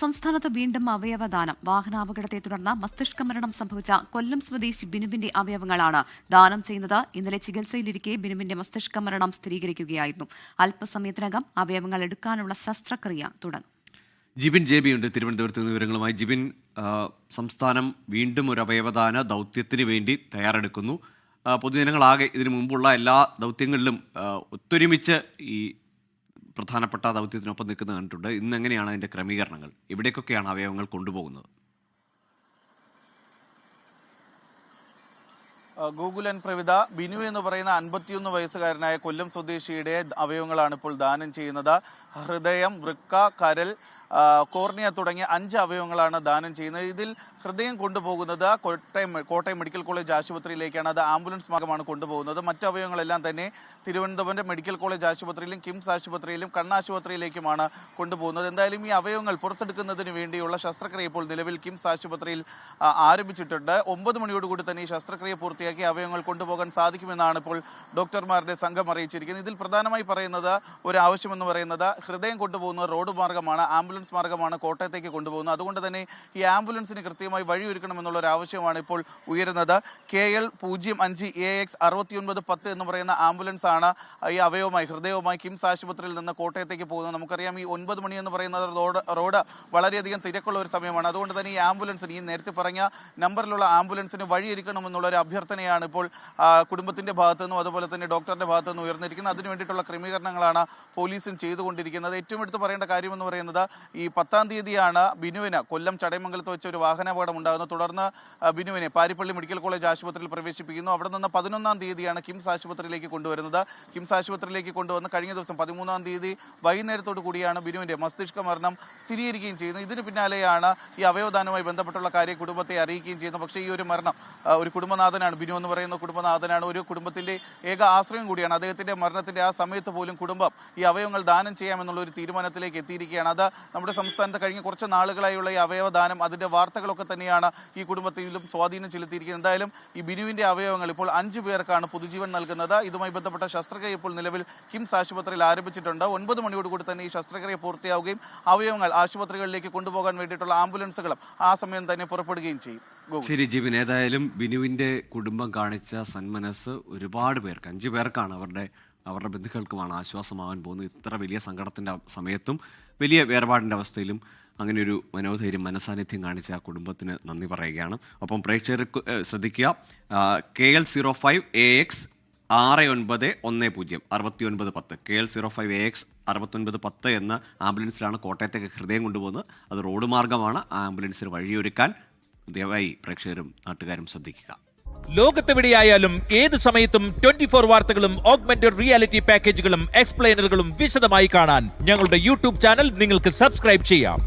സംസ്ഥാനത്ത് വീണ്ടും അവയവദാനം. വാഹനാപകടത്തെ തുടർന്ന് മസ്തിഷ്ക മരണം സംഭവിച്ച കൊല്ലം സ്വദേശി ബിനുവിന്റെ അവയവങ്ങളാണ് ദാനം ചെയ്യുന്നത്. ഇന്നലെ ചികിത്സയിലിരിക്കെ ബിനുവിന്റെ മസ്തിഷ്ക മരണം സ്ഥിരീകരിക്കുകയായിരുന്നു. അല്പസമയത്തിനകം അവയവങ്ങൾ എടുക്കാനുള്ള ശസ്ത്രക്രിയ തുടങ്ങും. ജിബിൻ JB ഉണ്ട് തിരുവനന്തപുരത്ത് നിന്ന് വിവരങ്ങളുമായി. ജിബിൻ, സംസ്ഥാനം വീണ്ടും ഒരു അവയവദാന ദൗത്യത്തിന് വേണ്ടി തയ്യാറെടുക്കുന്നു. പൊതുജനങ്ങളാകെ ഇതിനു മുമ്പുള്ള എല്ലാ ദൗത്യങ്ങളിലും ഒത്തൊരുമിച്ച് ഈ പ്രധാനപ്പെട്ട ദൗത്യത്തിനൊപ്പം നിൽക്കുന്നത് കണ്ടിട്ടുണ്ട്. ഇന്ന് എങ്ങനെയാണ് അതിൻ്റെ ക്രമീകരണങ്ങൾ? എവിടേക്കൊക്കെയാണ് അവയവങ്ങൾ കൊണ്ടുപോകുന്നത്? ഗൂഗുലൻ പ്രവിധ, ബിനു എന്ന് പറയുന്ന 51 വയസ്സുകാരനായ കൊല്ലം സ്വദേശിയുടെ അവയവങ്ങളാണ് ഇപ്പോൾ ദാനം ചെയ്യുന്നത്. ഹൃദയം, വൃക്ക, കരൾ, കോർണിയ തുടങ്ങിയ 5 അവയവങ്ങളാണ് ദാനം ചെയ്യുന്നത്. ഇതിൽ ഹൃദയം കൊണ്ടുപോകുന്നത് കോട്ടയം മെഡിക്കൽ കോളേജ് ആശുപത്രിയിലേക്കാണ്. അത് ആംബുലൻസ് മാർഗമാണ് കൊണ്ടുപോകുന്നത്. മറ്റ് അവയവങ്ങളെല്ലാം തന്നെ തിരുവനന്തപുരം മെഡിക്കൽ കോളേജ് ആശുപത്രിയിലും കിംസ് ആശുപത്രിയിലും കണ്ണാശുപത്രിയിലേക്കുമാണ് കൊണ്ടുപോകുന്നത്. എന്തായാലും ഈ അവയവങ്ങൾ പുറത്തെടുക്കുന്നതിന് വേണ്ടിയുള്ള ശസ്ത്രക്രിയ ഇപ്പോൾ നിലവിൽ കിംസ് ആശുപത്രിയിൽ ആരംഭിച്ചിട്ടുണ്ട്. 9 മണിയോടുകൂടി തന്നെ ഈ ശസ്ത്രക്രിയ പൂർത്തിയാക്കി അവയവങ്ങൾ കൊണ്ടുപോകാൻ സാധിക്കുമെന്നാണ് ഇപ്പോൾ ഡോക്ടർമാരുടെ സംഘം അറിയിച്ചിരിക്കുന്നത്. ഇതിൽ പ്രധാനമായി പറയുന്നത് ഒരു ആവശ്യമെന്ന് പറയുന്നത് ഹൃദയം കൊണ്ടുപോകുന്നത് റോഡ് മാർഗമാണ്, ആംബുലൻസ് മാർഗമാണ് കോട്ടയത്തേക്ക് കൊണ്ടുപോകുന്നത്. അതുകൊണ്ട് തന്നെ ഈ ആംബുലൻസിന് കൃത്യമായി വഴിയൊരുക്കണമെന്നുള്ള ഒരു ആവശ്യമാണ് ഇപ്പോൾ ഉയരുന്നത്. KL 05 AX 6910 എന്ന് പറയുന്ന ആംബുലൻസ് ആണ് ഈ അവയവമായി ഹൃദയവുമായി കിംസ് ആശുപത്രിയിൽ നിന്ന് കോട്ടയത്തേക്ക് പോകുന്നത്. നമുക്കറിയാം ഈ 9 മണി എന്ന് പറയുന്നത് റോഡ് വളരെയധികം തിരക്കുള്ള ഒരു സമയമാണ്. അതുകൊണ്ട് തന്നെ ഈ ആംബുലൻസിന്, ഈ നേരത്തെ പറഞ്ഞ നമ്പറിലുള്ള ആംബുലൻസിന് വഴിയൊരുക്കണമെന്നുള്ള ഒരു അഭ്യർത്ഥനയാണ് ഇപ്പോൾ കുടുംബത്തിന്റെ ഭാഗത്തു നിന്നും അതുപോലെ തന്നെ ഡോക്ടറുടെ ഭാഗത്തു നിന്നും ഉയർന്നിരിക്കുന്നത്. അതിനു വേണ്ടിയിട്ടുള്ള ക്രമീകരണങ്ങളാണ് പോലീസും ചെയ്തുകൊണ്ടിരിക്കുന്നത്. ഏറ്റവും എടുത്ത് പറയേണ്ട കാര്യമെന്ന് പറയുന്നത് ഈ 10-ാം തീയതിയാണ് ബിനുവിന് കൊല്ലം ചടയമംഗലത്ത് വെച്ച് ഒരു വാഹനാപകടം ഉണ്ടാകുന്നത്. തുടർന്ന് ബിനുവിനെ പാരിപ്പള്ളി മെഡിക്കൽ കോളേജ് ആശുപത്രിയിൽ പ്രവേശിപ്പിക്കുന്നു. അവിടെ നിന്ന് 11-ാം തീയതിയാണ് കിംസ് ആശുപത്രിയിലേക്ക് കൊണ്ടുവരുന്നത്. കിംസ് ആശുപത്രിയിലേക്ക് കൊണ്ടുവന്ന് കഴിഞ്ഞ ദിവസം 13-ാം തീയതി വൈകുന്നേരത്തോടു കൂടിയാണ് ബിനുവിന്റെ മസ്തിഷ്ക മരണം സ്ഥിരീകരിക്കുകയും ചെയ്യുന്നത്. ഇതിന് പിന്നാലെയാണ് ഈ അവയവദാനവുമായി ബന്ധപ്പെട്ടുള്ള കാര്യം കുടുംബത്തെ അറിയിക്കുകയും ചെയ്യുന്നത്. പക്ഷേ ഈ ഒരു മരണം ഒരു കുടുംബനാഥനാണ്. ബിനു എന്ന് പറയുന്ന കുടുംബനാഥനാണ്, ഒരു കുടുംബത്തിന്റെ ഏക ആശ്രയം കൂടിയാണ്. അദ്ദേഹത്തിന്റെ മരണത്തിന്റെ ആ സമയത്ത് പോലും കുടുംബം ഈ അവയവങ്ങൾ ദാനം ചെയ്യാമെന്നുള്ള ഒരു തീരുമാനത്തിലേക്ക് എത്തിയിരിക്കുകയാണ്. അത് നമ്മുടെ സംസ്ഥാനത്ത് കഴിഞ്ഞ കുറച്ച് നാളുകളായുള്ള ഈ അവയവദാനം, അതിന്റെ വാർത്തകളൊക്കെ തന്നെയാണ് ഈ കുടുംബത്തിലും സ്വാധീനം ചെലുത്തിയിരിക്കുന്നത്. എന്തായാലും ഈ ബിനുവിന്റെ അവയവങ്ങൾ ഇപ്പോൾ 5 പേർക്കാണ് പുതുജീവൻ നൽകുന്നത്. ഇതുമായി ബന്ധപ്പെട്ട ശസ്ത്രക്രിയ ഇപ്പോൾ നിലവിൽ കിംസ് ആശുപത്രിയിൽ ആരംഭിച്ചിട്ടുണ്ട്. 9 മണിയോടുകൂടി തന്നെ ഈ ശസ്ത്രക്രിയ പൂർത്തിയാവുകയും അവയവങ്ങൾ ആശുപത്രികളിലേക്ക് കൊണ്ടുപോകാൻ വേണ്ടിയിട്ടുള്ള ആംബുലൻസുകളും ആ സമയം തന്നെ പുറപ്പെടുകയും ചെയ്യും. ശരി ജിബിൻ, ഏതായാലും ബിനുവിന്റെ കുടുംബം കാണിച്ച സന്മനസ് ഒരുപാട് പേർക്ക്, 5 പേർക്കാണ് അവരുടെ ബന്ധുക്കൾക്കുമാണ് ആശ്വാസമാവാൻ പോകുന്നത്. ഇത്ര വലിയ സങ്കടത്തിൻ്റെ സമയത്തും വലിയ വേർപാടിൻ്റെ അവസ്ഥയിലും അങ്ങനെ ഒരു മനോധൈര്യം, മനസാന്നിധ്യം കാണിച്ച ആ കുടുംബത്തിന് നന്ദി പറയുകയാണ്. ഒപ്പം പ്രേക്ഷകർ ശ്രദ്ധിക്കുക, KL 05 AX 6910 6910 KL 05 AX 6910 എന്ന ആംബുലൻസിലാണ് കോട്ടയത്തേക്ക് ഹൃദയം കൊണ്ടുപോകുന്നത്. അത് റോഡ് മാർഗമാണ്. ആ ആംബുലൻസിന് വഴിയൊരുക്കാൻ ദയവായി പ്രേക്ഷകരും നാട്ടുകാരും ശ്രദ്ധിക്കുക. ലോകത്തെവിടെയായാലും ഏത് സമയത്തും 24 വാർത്തകളും ഓഗ്മെന്റഡ് റിയാലിറ്റി പാക്കേജുകളും എക്സ്പ്ലെയിനറുകളും വിശദമായി കാണാൻ ഞങ്ങളുടെ YouTube ചാനൽ നിങ്ങൾക്ക് സബ്സ്ക്രൈബ് ചെയ്യാം.